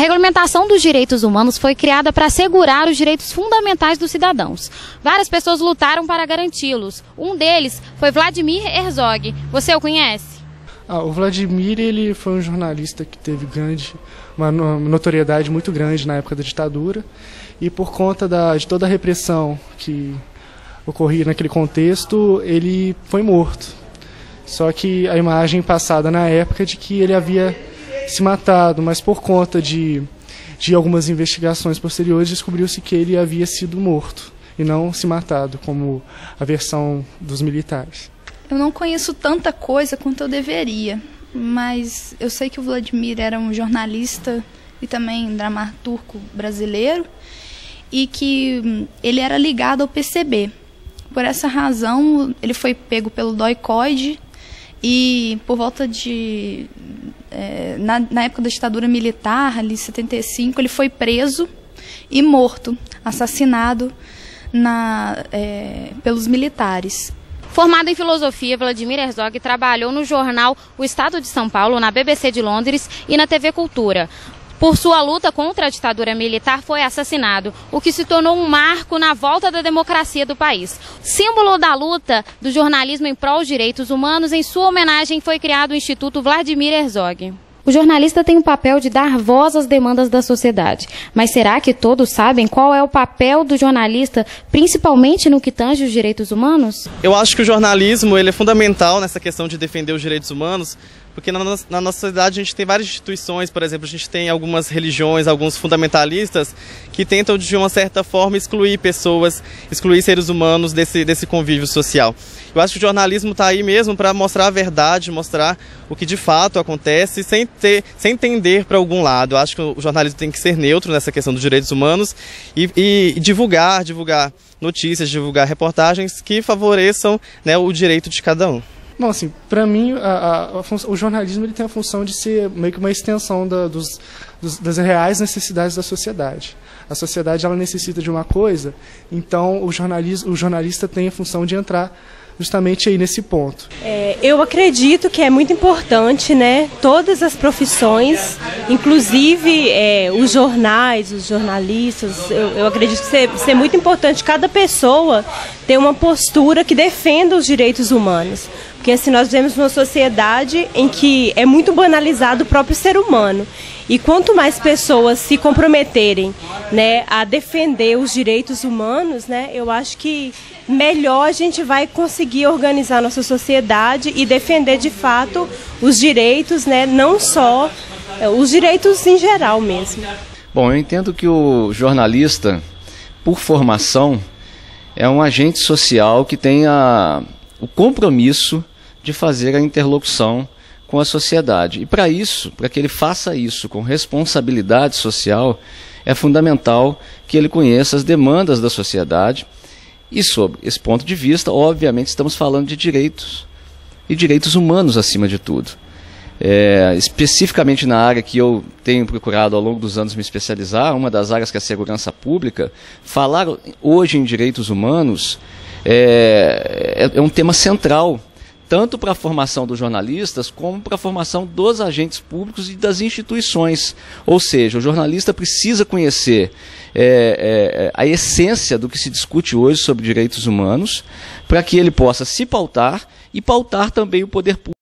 regulamentação dos direitos humanos foi criada para assegurar os direitos fundamentais dos cidadãos. Várias pessoas lutaram para garanti-los. Um deles foi Vladimir Herzog. Você o conhece? O Vladimir, ele foi um jornalista que teve uma notoriedade muito grande na época da ditadura, e por conta de toda a repressão que ocorria naquele contexto, ele foi morto. Só que a imagem passada na época de que ele havia se matado, mas por conta de algumas investigações posteriores descobriu-se que ele havia sido morto e não se matado, como a versão dos militares. Eu não conheço tanta coisa quanto eu deveria, mas eu sei que o Vladimir era um jornalista e também dramaturgo brasileiro e que ele era ligado ao PCB. Por essa razão, ele foi pego pelo DOI-COID e por volta de... na época da ditadura militar, ali em 75, ele foi preso e morto, assassinado pelos militares. Formado em filosofia, Vladimir Herzog trabalhou no jornal O Estado de São Paulo, na BBC de Londres e na TV Cultura. Por sua luta contra a ditadura militar, foi assassinado, o que se tornou um marco na volta da democracia do país. Símbolo da luta do jornalismo em prol dos direitos humanos, em sua homenagem foi criado o Instituto Vladimir Herzog. O jornalista tem o papel de dar voz às demandas da sociedade. Mas será que todos sabem qual é o papel do jornalista, principalmente no que tange os direitos humanos? Eu acho que o jornalismo ele é fundamental nessa questão de defender os direitos humanos, porque na nossa sociedade a gente tem várias instituições, por exemplo, a gente tem algumas religiões, alguns fundamentalistas que tentam de uma certa forma excluir pessoas, excluir seres humanos desse convívio social. Eu acho que o jornalismo está aí mesmo para mostrar a verdade, mostrar o que de fato acontece, sem tender para algum lado. Eu acho que o jornalismo tem que ser neutro nessa questão dos direitos humanos e divulgar notícias, divulgar reportagens que favoreçam, né, o direito de cada um. Bom, assim, para mim, o jornalismo ele tem a função de ser meio que uma extensão das reais necessidades da sociedade. A sociedade ela necessita de uma coisa, então o jornalista tem a função de entrar justamente aí nesse ponto. Eu acredito que é muito importante, né, todas as profissões, inclusive os jornais, os jornalistas, eu acredito que ser muito importante cada pessoa ter uma postura que defenda os direitos humanos. Porque assim, nós vivemos numa sociedade em que é muito banalizado o próprio ser humano. E quanto mais pessoas se comprometerem, né, a defender os direitos humanos, né, eu acho que melhor a gente vai conseguir organizar nossa sociedade e defender de fato os direitos, né, não só os direitos em geral mesmo. Bom, eu entendo que o jornalista, por formação, é um agente social que tem o compromisso de fazer a interlocução com a sociedade. E para isso, para que ele faça isso com responsabilidade social, é fundamental que ele conheça as demandas da sociedade. E sob esse ponto de vista, obviamente, estamos falando de direitos, e direitos humanos acima de tudo. Especificamente na área que eu tenho procurado ao longo dos anos me especializar, uma das áreas que é a segurança pública, falar hoje em direitos humanos é um tema central, tanto para a formação dos jornalistas, como para a formação dos agentes públicos e das instituições. Ou seja, o jornalista precisa conhecer a essência do que se discute hoje sobre direitos humanos, para que ele possa se pautar e pautar também o poder público.